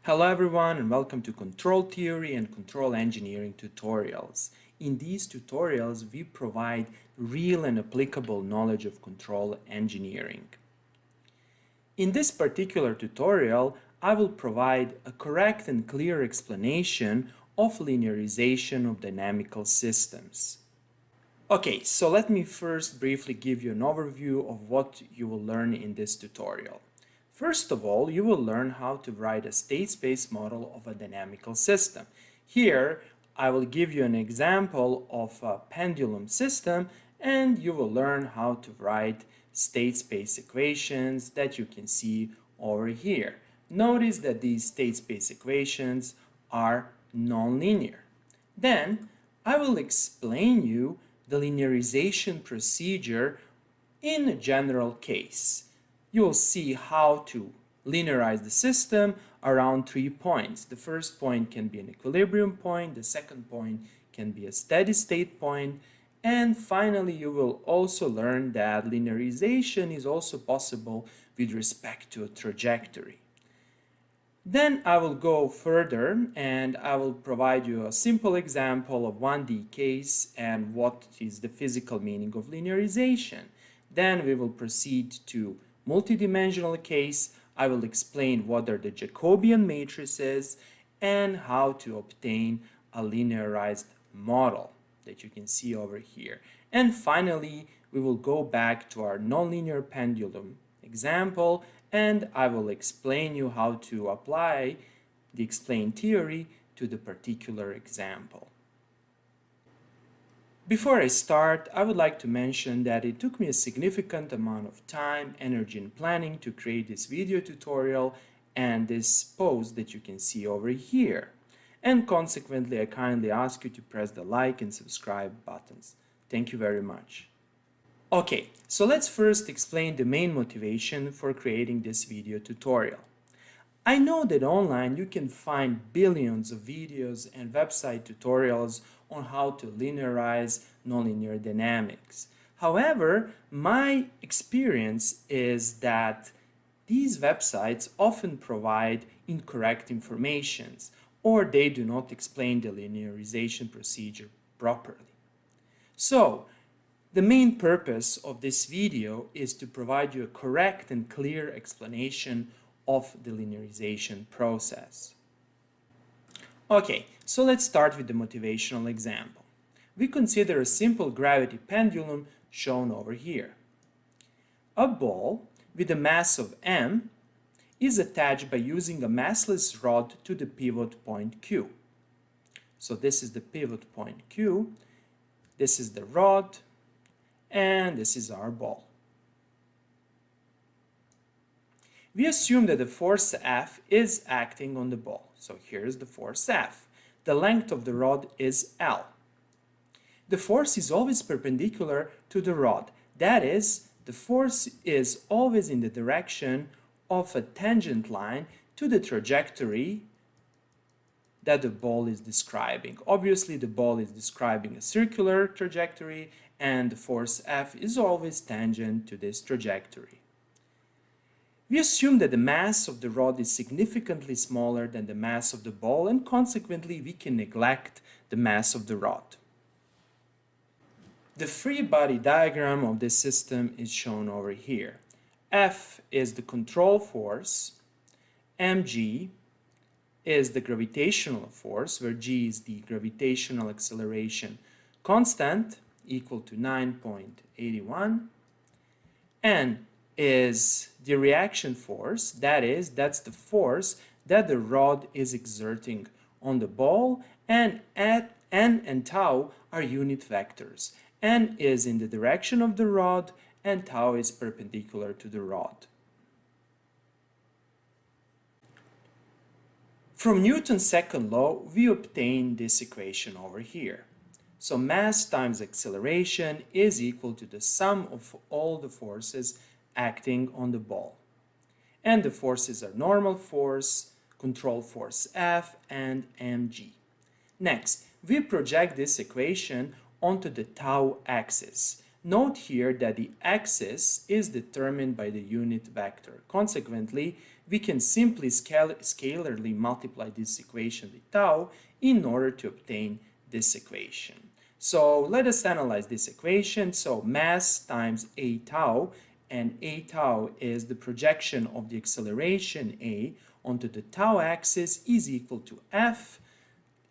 Hello everyone and welcome to Control Theory and Control Engineering tutorials. In these tutorials, we provide real and applicable knowledge of control engineering. In this particular tutorial, I will provide a correct and clear explanation of linearization of dynamical systems. Okay, so let me first briefly give you an overview of what you will learn in this tutorial. First of all, you will learn how to write a state space model of a dynamical system. Here, I will give you an example of a pendulum system, and you will learn how to write state space equations that you can see over here. Notice that these state space equations are nonlinear. Then, I will explain you the linearization procedure in a general case. You'll see how to linearize the system around 3 points. The first point can be an equilibrium point, the second point can be a steady state point, and finally you will also learn that linearization is also possible with respect to a trajectory. Then I will go further and I will provide you a simple example of 1D case and what is the physical meaning of linearization. Then we will proceed to multidimensional case. I will explain what are the Jacobian matrices and how to obtain a linearized model that you can see over here. And finally, we will go back to our nonlinear pendulum example, and I will explain you how to apply the explained theory to the particular example. Before I start, I would like to mention that it took me a significant amount of time, energy, and planning to create this video tutorial and this post that you can see over here. And consequently, I kindly ask you to press the like and subscribe buttons. Thank you very much. Okay, so let's first explain the main motivation for creating this video tutorial. I know that online you can find billions of videos and website tutorials on how to linearize nonlinear dynamics. However, my experience is that these websites often provide incorrect information or they do not explain the linearization procedure properly. So, the main purpose of this video is to provide you a correct and clear explanation of the linearization process. Okay, so let's start with the motivational example. We consider a simple gravity pendulum shown over here. A ball with a mass of m is attached by using a massless rod to the pivot point Q. So this is the pivot point Q, this is the rod, and this is our ball. We assume that the force F is acting on the ball. So here's the force F. The length of the rod is L. The force is always perpendicular to the rod. That is, the force is always in the direction of a tangent line to the trajectory that the ball is describing. Obviously, the ball is describing a circular trajectory, and the force F is always tangent to this trajectory. We assume that the mass of the rod is significantly smaller than the mass of the ball, and consequently we can neglect the mass of the rod. The free body diagram of this system is shown over here. F is the control force, mg is the gravitational force, where g is the gravitational acceleration constant, equal to 9.81, n is the reaction force, that's the force that the rod is exerting on the ball, and n and tau are unit vectors. N is in the direction of the rod and tau is perpendicular to the rod. From Newton's second law, we obtain this equation over here. So mass times acceleration is equal to the sum of all the forces acting on the ball. And the forces are normal force, control force F, and mg. Next, we project this equation onto the tau axis. Note here that the axis is determined by the unit vector. Consequently, we can simply scalarly multiply this equation with tau in order to obtain this equation. So let us analyze this equation. So mass times a tau, and a tau is the projection of the acceleration a onto the tau axis, is equal to f.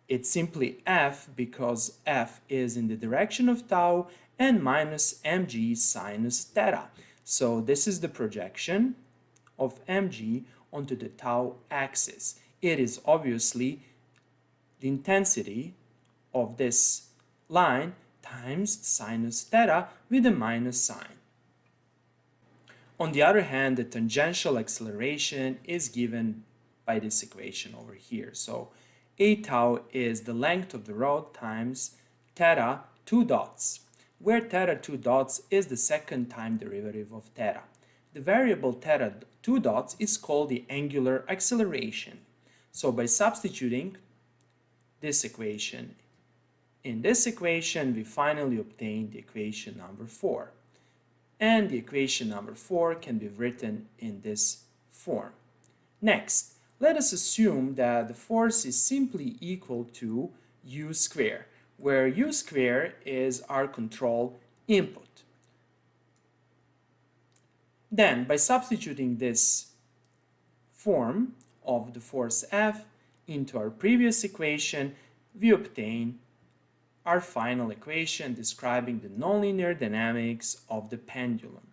It's simply f because f is in the direction of tau, and minus mg sinus theta. So this is the projection of mg onto the tau axis. It is obviously the intensity of this line times sinus theta with a minus sign. On the other hand, the tangential acceleration is given by this equation over here. So a tau is the length of the rod times theta 2 dots, where theta 2 dots is the second time derivative of theta. The variable theta 2 dots is called the angular acceleration. So by substituting this equation in this equation, we finally obtain the equation number 4. And the equation number 4 can be written in this form. Next, let us assume that the force is simply equal to u squared, where u squared is our control input. Then, by substituting this form of the force F into our previous equation, we obtain our final equation describing the nonlinear dynamics of the pendulum.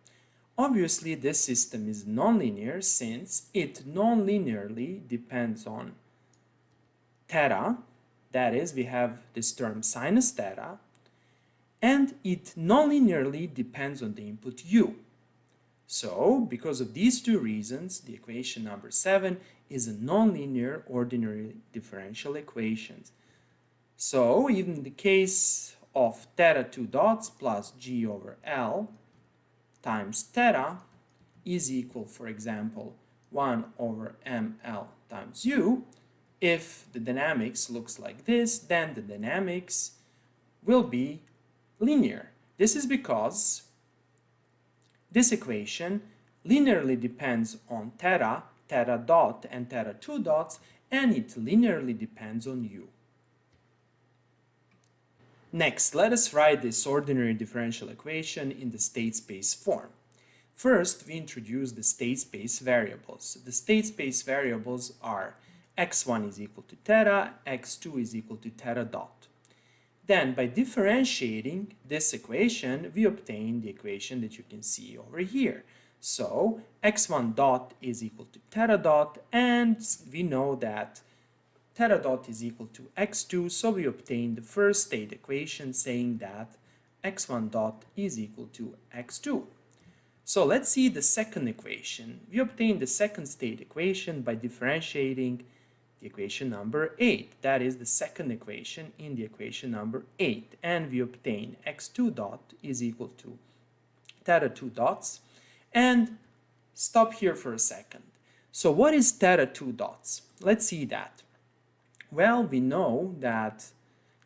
Obviously, this system is nonlinear since it nonlinearly depends on theta, that is, we have this term sinus theta, and it nonlinearly depends on the input u. So, because of these two reasons, the equation number 7 is a nonlinear ordinary differential equation. So, even in the case of theta 2 dots plus g over L times theta is equal, for example, 1 over ml times u, if the dynamics looks like this, then the dynamics will be linear. This is because this equation linearly depends on theta, theta dot, and theta 2 dots, and it linearly depends on u. Next, let us write this ordinary differential equation in the state space form. First, we introduce the state space variables. The state space variables are x1 is equal to theta, x2 is equal to theta dot. Then, by differentiating this equation, we obtain the equation that you can see over here. So, x1 dot is equal to theta dot, and we know that theta dot is equal to x2, so we obtain the first state equation saying that x1 dot is equal to x2. So let's see the second equation. We obtain the second state equation by differentiating the equation number 8. That is the second equation in the equation number 8. And we obtain x2 dot is equal to theta 2 dots. And stop here for a second. So what is theta 2 dots? Let's see that. Well, we know that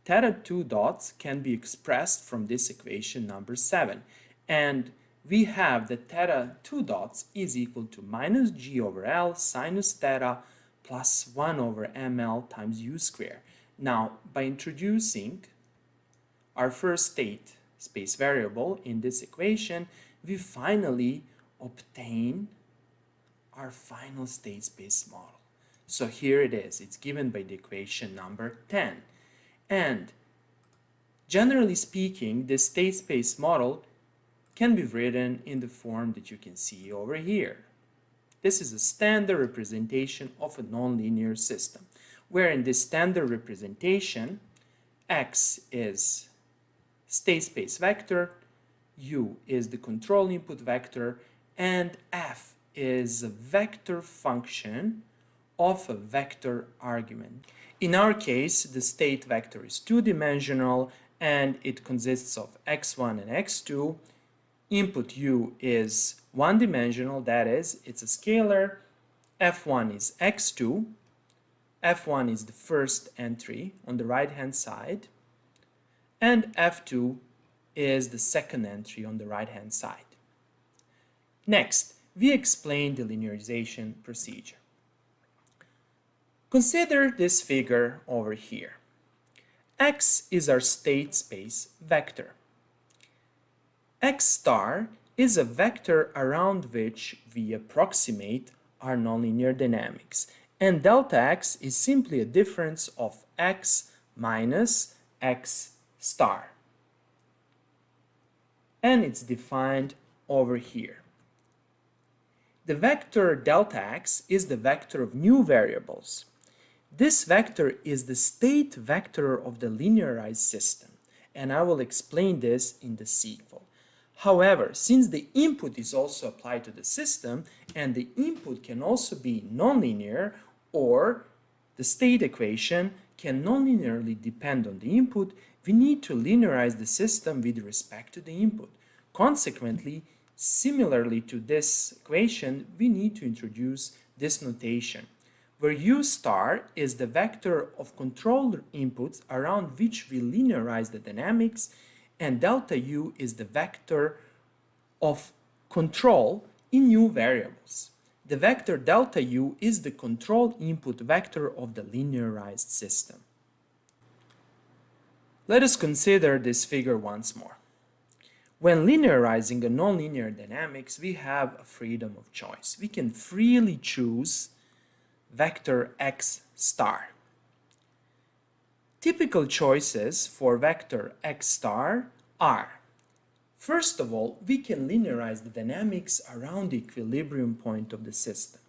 theta 2 dots can be expressed from this equation number 7. And we have that theta 2 dots is equal to minus g over L sinus theta plus 1 over ml times u squared. Now, by introducing our first state space variable in this equation, we finally obtain our final state space model. So here it is. It's given by the equation number 10. And generally speaking, this state space model can be written in the form that you can see over here. This is a standard representation of a nonlinear system, where in this standard representation, x is state space vector, u is the control input vector, and f is a vector function of a vector argument. In our case, the state vector is two-dimensional and it consists of x1 and x2. Input u is one-dimensional, that is, it's a scalar. f1 is x2. f1 is the first entry on the right-hand side. And f2 is the second entry on the right-hand side. Next, we explain the linearization procedure. Consider this figure over here. X is our state space vector. X star is a vector around which we approximate our nonlinear dynamics, and delta x is simply a difference of x minus x star. And it's defined over here. The vector delta x is the vector of new variables. This vector is the state vector of the linearized system, and I will explain this in the sequel. However, since the input is also applied to the system, and the input can also be nonlinear, or the state equation can nonlinearly depend on the input, we need to linearize the system with respect to the input. Consequently, similarly to this equation, we need to introduce this notation, where u star is the vector of controller inputs around which we linearize the dynamics, and delta u is the vector of control in new variables. The vector delta u is the control input vector of the linearized system. Let us consider this figure once more. When linearizing a nonlinear dynamics, we have a freedom of choice. We can freely choose vector x star. Typical choices for vector x star are: first of all, we can linearize the dynamics around the equilibrium point of the system.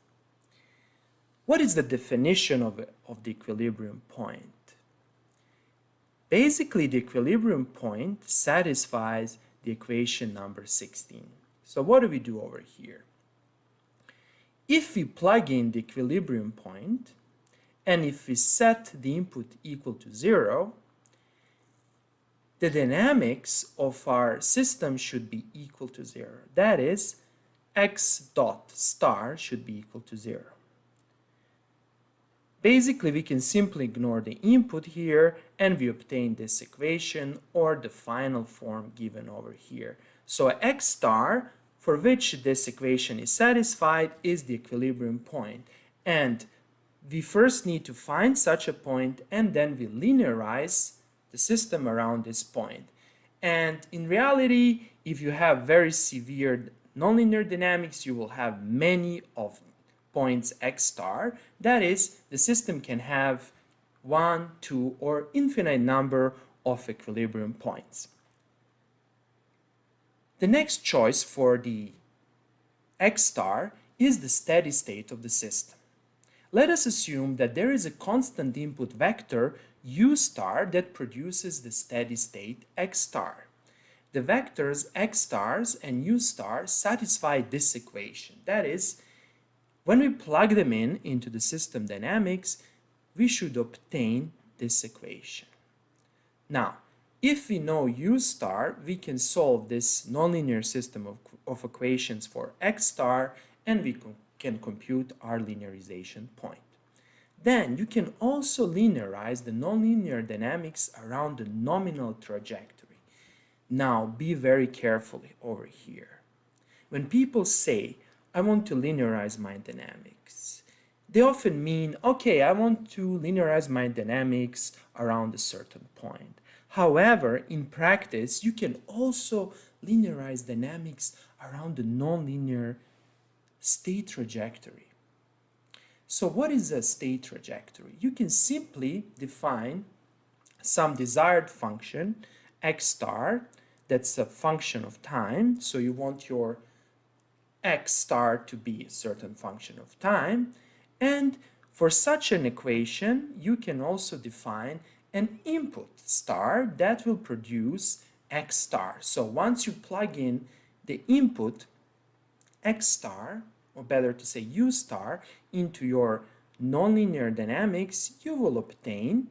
What is the definition of the equilibrium point? Basically, the equilibrium point satisfies the equation number 16. So what do we do over here? If we plug in the equilibrium point, and if we set the input equal to 0, the dynamics of our system should be equal to 0. That is, x dot star should be equal to 0. Basically, we can simply ignore the input here, and we obtain this equation, or the final form given over here. So x star, for which this equation is satisfied, is the equilibrium point. And we first need to find such a point, and then we linearize the system around this point. And in reality, if you have very severe nonlinear dynamics, you will have many of points x star. That is, the system can have 1, 2, or infinite number of equilibrium points. The next choice for the x star is the steady state of the system. Let us assume that there is a constant input vector u star that produces the steady state x star. The vectors x stars and u stars satisfy this equation. That is, when we plug them into the system dynamics, we should obtain this equation. Now, if we know u star, we can solve this nonlinear system of equations for x star, and we can compute our linearization point. Then you can also linearize the nonlinear dynamics around the nominal trajectory. Now, be very careful over here. When people say, I want to linearize my dynamics, they often mean, okay, I want to linearize my dynamics around a certain point. However, in practice, you can also linearize dynamics around the nonlinear state trajectory. So what is a state trajectory? You can simply define some desired function, x star, that's a function of time. So you want your x star to be a certain function of time. And for such an equation, you can also define an input star that will produce x star. So once you plug in the input x star, or better to say u star, into your nonlinear dynamics, you will obtain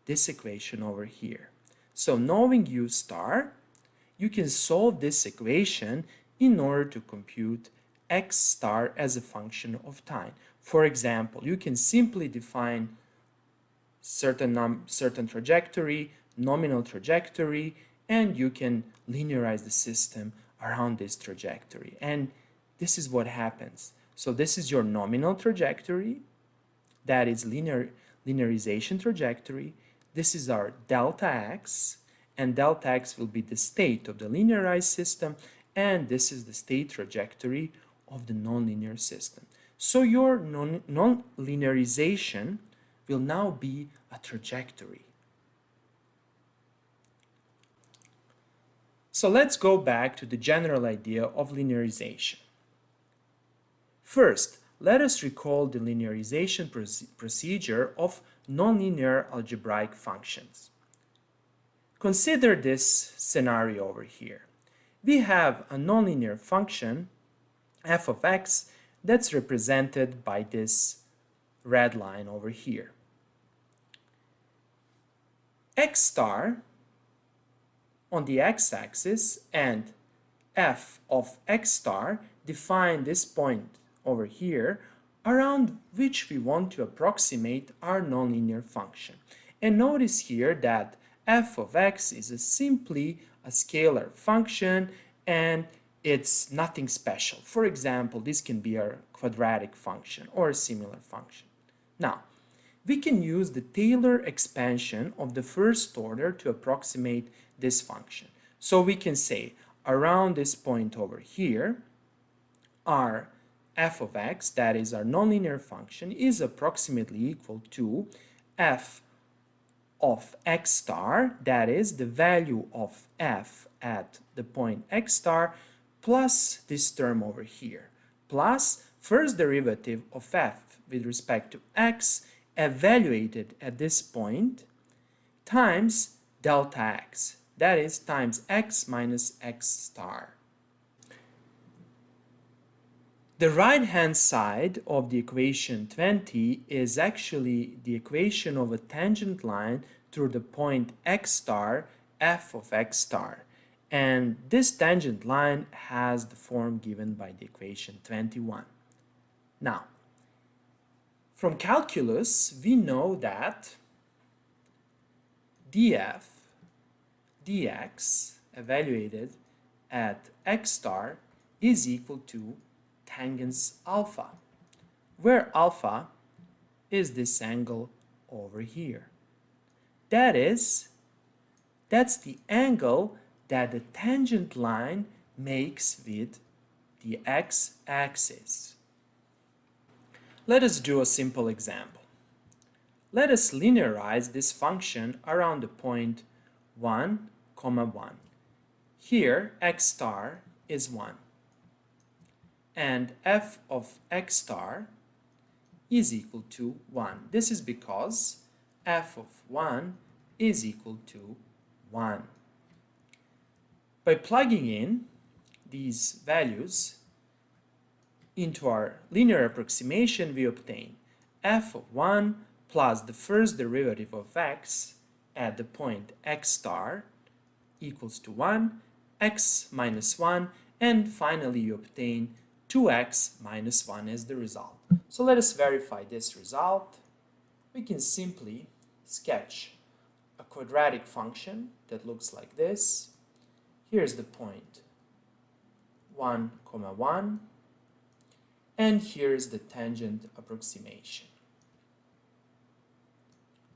this equation over here. So knowing u star, you can solve this equation in order to compute x star as a function of time. For example, you can simply define certain trajectory, nominal trajectory, and you can linearize the system around this trajectory. And this is what happens. So this is your nominal trajectory, that is linearization trajectory. This is our delta x, and delta x will be the state of the linearized system, and this is the state trajectory of the nonlinear system. So your non-linearization will now be a trajectory. So let's go back to the general idea of linearization. First, let us recall the linearization procedure of nonlinear algebraic functions. Consider this scenario over here. We have a nonlinear function, f of x, that's represented by this red line over here. X star on the x-axis and f of x star define this point over here around which we want to approximate our nonlinear function. And notice here that f of x is simply a scalar function and it's nothing special. For example, this can be a quadratic function or a similar function. Now, we can use the Taylor expansion of the first order to approximate this function. So we can say around this point over here, our f of x, that is our nonlinear function, is approximately equal to f of x star, that is the value of f at the point x star, plus this term over here, plus first derivative of f with respect to x evaluated at this point times delta x, that is times x minus x star. The right-hand side of the equation 20 is actually the equation of a tangent line through the point x star, f of x star. And this tangent line has the form given by the equation 21. Now, from calculus, we know that df dx evaluated at x star is equal to tangents alpha, where alpha is this angle over here. That's the angle that the tangent line makes with the x-axis. Let us do a simple example. Let us linearize this function around the point 1, 1. Here, x star is 1. And f of x star is equal to 1. This is because f of 1 is equal to 1. By plugging in these values into our linear approximation, we obtain f of 1 plus the first derivative of x at the point x star equals to 1, x minus 1, and finally you obtain 2x minus 1 as the result. So let us verify this result. We can simply sketch a quadratic function that looks like this. Here's the point 1, 1, and here's the tangent approximation.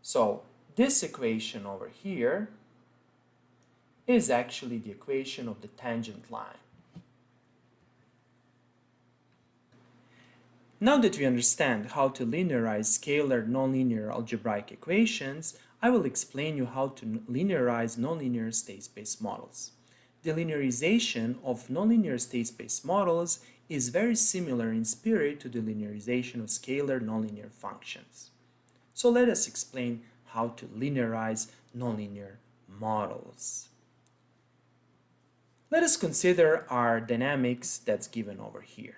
So this equation over here is actually the equation of the tangent line. Now that we understand how to linearize scalar nonlinear algebraic equations, I will explain you how to linearize nonlinear state space models. The linearization of nonlinear state space models is very similar in spirit to the linearization of scalar nonlinear functions. So let us explain how to linearize nonlinear models. Let us consider our dynamics that's given over here.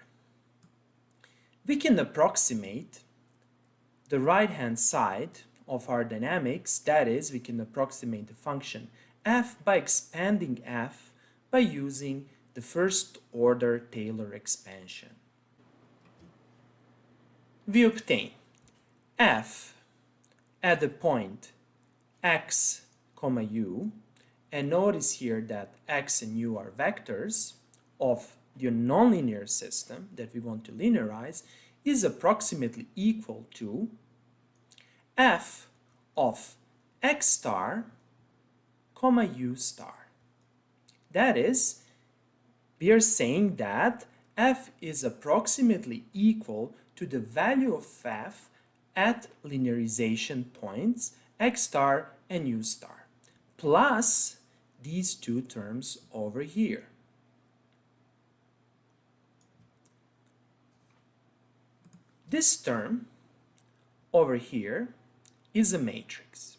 We can approximate the right-hand side of our dynamics, that is, we can approximate the function f by expanding f by using the first order Taylor expansion. We obtain f at the point x, u, and notice here that x and u are vectors of the nonlinear system that we want to linearize is approximately equal to f of x star comma u star. That is, we are saying that f is approximately equal to the value of f at linearization points x star and u star, plus these two terms over here. This term over here is a matrix,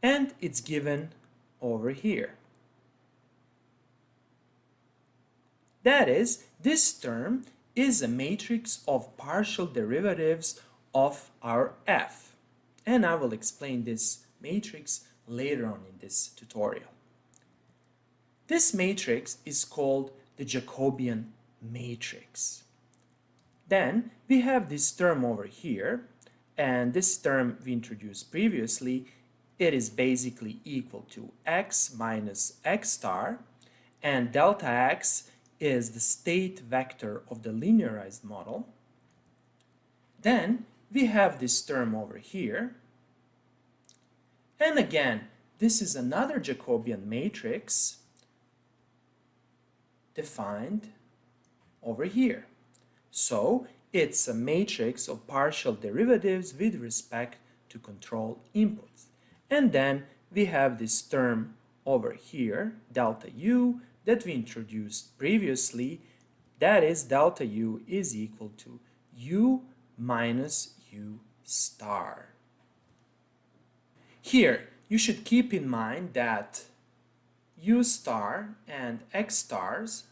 and it's given over here. That is, this term is a matrix of partial derivatives of our f, and I will explain this matrix later on in this tutorial. This matrix is called the Jacobian matrix. Then we have this term over here, and this term we introduced previously. It is basically equal to x minus x star, and delta x is the state vector of the linearized model. Then we have this term over here, and again this is another Jacobian matrix defined over here. So it's a matrix of partial derivatives with respect to control inputs. And then we have this term over here, delta u, that we introduced previously. That is, delta u is equal to u minus u star. Here, you should keep in mind that u star and x stars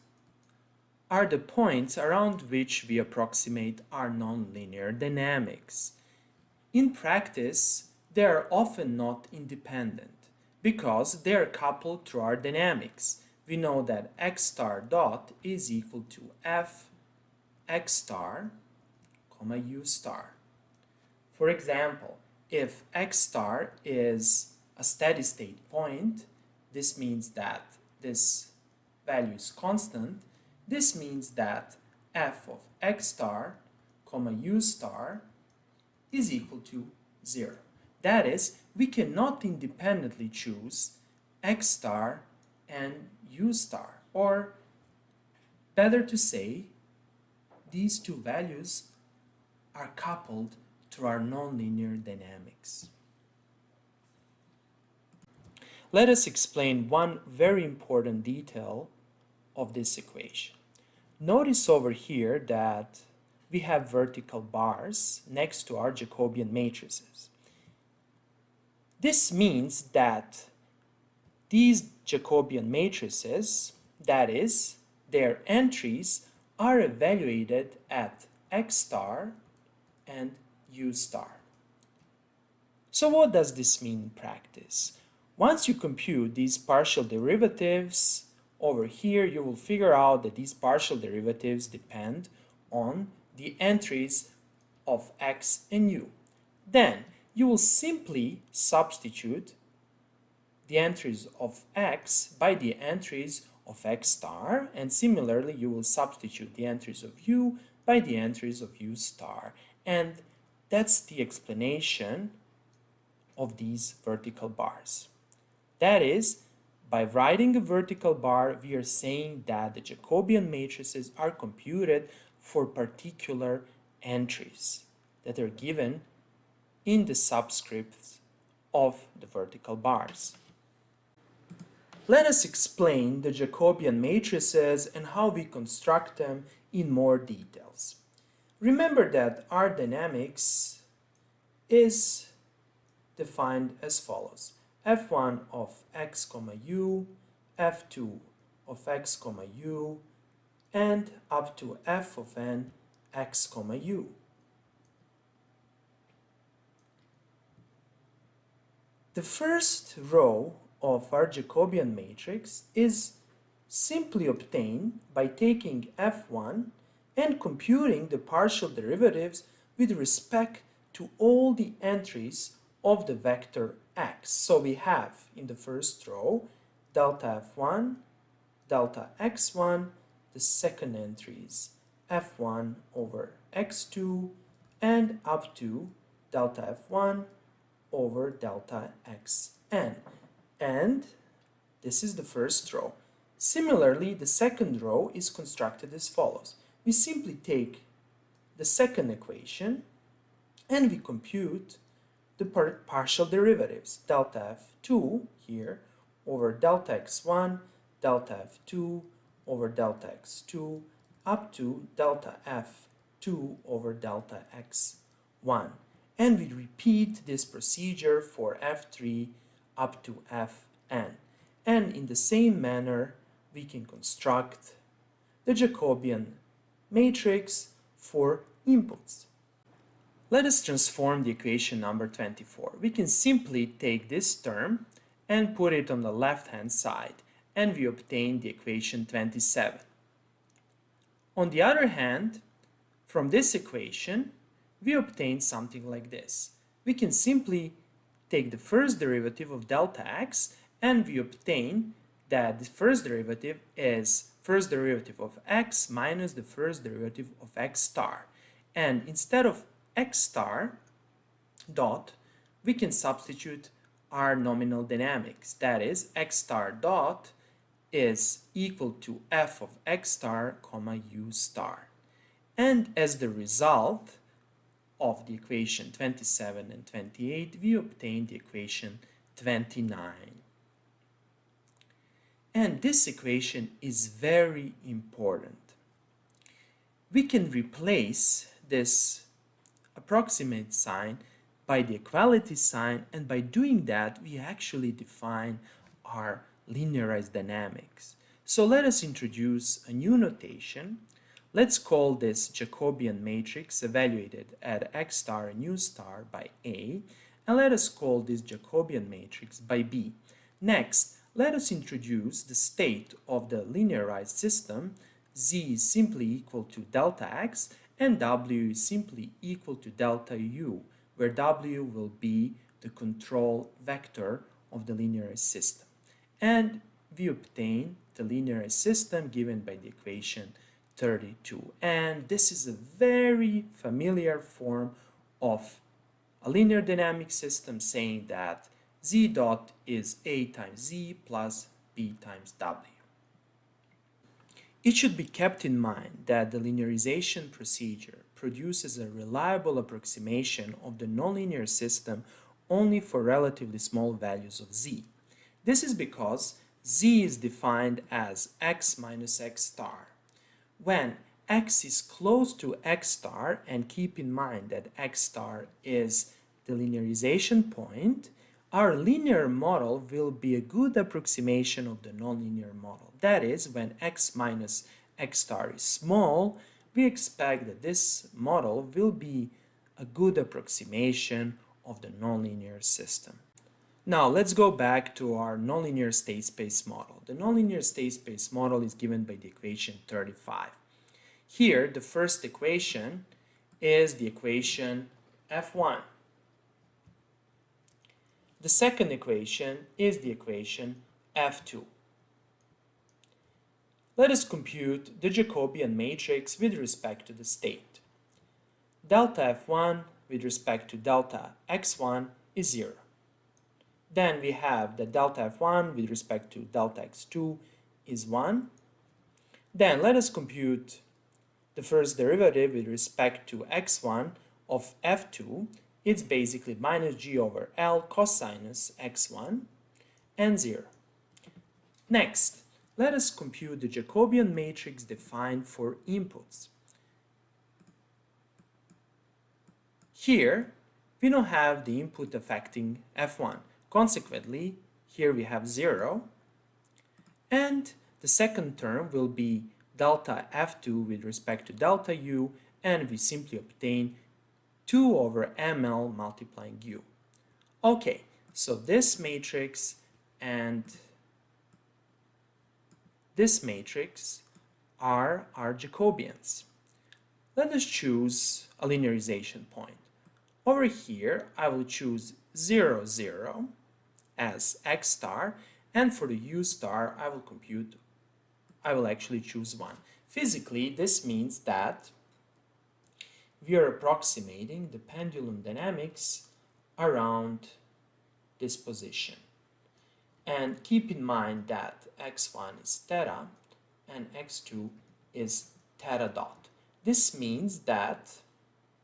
are the points around which we approximate our nonlinear dynamics. In practice, they are often not independent because they are coupled through our dynamics. We know that x star dot is equal to f x star comma u star. For example, if x star is a steady state point, this means that this value is constant. This means that f of x star comma u star is equal to 0. That is, we cannot independently choose x star and u star, or better to say, these two values are coupled through our nonlinear dynamics. Let us explain one very important detail of this equation. Notice over here that we have vertical bars next to our Jacobian matrices. This means that these Jacobian matrices, that is, their entries, are evaluated at x star and u star. So what does this mean in practice? Once you compute these partial derivatives, over here you will figure out that these partial derivatives depend on the entries of x and u. Then you will simply substitute the entries of x by the entries of x star, and similarly you will substitute the entries of u by the entries of u star. And that's the explanation of these vertical bars. That is, by writing a vertical bar, we are saying that the Jacobian matrices are computed for particular entries that are given in the subscripts of the vertical bars. Let us explain the Jacobian matrices and how we construct them in more details. Remember that our dynamics is defined as follows: f1 of x comma u, f2 of x comma u, and up to f of n x comma u. The first row of our Jacobian matrix is simply obtained by taking f1 and computing the partial derivatives with respect to all the entries of the vector x. So we have in the first row delta f1 delta x1, the second entry is f1 over x2, and up to delta f1 over delta xn. And this is the first row. Similarly, the second row is constructed as follows. We simply take the second equation and we compute the partial derivatives, delta f2 here over delta x1, delta f2 over delta x2, up to delta f2 over delta x1. And we repeat this procedure for f3 up to fn. And in the same manner, we can construct the Jacobian matrix for inputs. Let us transform the equation number 24. We can simply take this term and put it on the left-hand side, and we obtain the equation 27. On the other hand, from this equation, we obtain something like this. We can simply take the first derivative of delta x, and we obtain that the first derivative is first derivative of x minus the first derivative of x star. And instead of x star dot, we can substitute our nominal dynamics. That is, x star dot is equal to f of x star comma u star. And as the result of the equation 27 and 28, we obtain the equation 29. And this equation is very important. We can replace this approximate sign by the equality sign, and by doing that we actually define our linearized dynamics. So let us introduce a new notation. Let's call this Jacobian matrix evaluated at x star and u star by A, and let us call this Jacobian matrix by B. Next, let us introduce the state of the linearized system. Z is simply equal to delta x, and W is simply equal to delta U, where W will be the control vector of the linearized system. And we obtain the linearized system given by the equation 32. And this is a very familiar form of a linear dynamic system, saying that Z dot is A times Z plus B times W. It should be kept in mind that the linearization procedure produces a reliable approximation of the nonlinear system only for relatively small values of Z. This is because Z is defined as x minus x star. When x is close to x star, and keep in mind that x star is the linearization point, our linear model will be a good approximation of the nonlinear model. That is, when x minus x star is small, we expect that this model will be a good approximation of the nonlinear system. Now let's go back to our nonlinear state space model. The nonlinear state space model is given by the equation 35. Here, the first equation is the equation f1. The second equation is the equation f2. Let us compute the Jacobian matrix with respect to the state. Delta f1 with respect to delta x1 is 0. Then we have that delta f1 with respect to delta x2 is 1. Then let us compute the first derivative with respect to x1 of f2. It's basically minus g over L cosinus x1 and 0. Next, let us compute the Jacobian matrix defined for inputs. Here, we don't have the input affecting f1. Consequently, here we have 0. And the second term will be delta f2 with respect to delta u, and we simply obtain 2 over ml multiplying u. Okay, so this matrix and this matrix are our Jacobians. Let us choose a linearization point. Over here, I will choose 0, 0 as x star, and for the u star, I will compute I will actually choose 1. Physically, this means that we are approximating the pendulum dynamics around this position. And keep in mind that x1 is theta and x2 is theta dot. This means that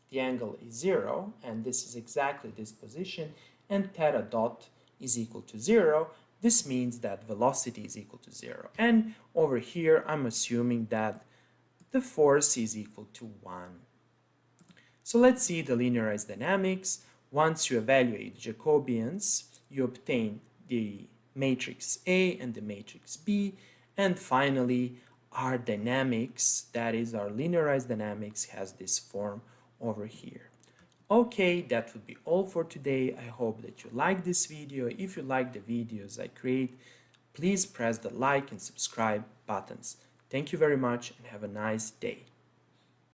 the angle is 0, and this is exactly this position, and theta dot is equal to 0. This means that velocity is equal to 0. And over here, I'm assuming that the force is equal to 1. So let's see the linearized dynamics. Once you evaluate Jacobians, you obtain the matrix A and the matrix B, and finally our dynamics, that is our linearized dynamics, has this form over here. Okay, that would be all for today. I hope that you like this video. If you like the videos I create, please press the like and subscribe buttons. Thank you very much and have a nice day.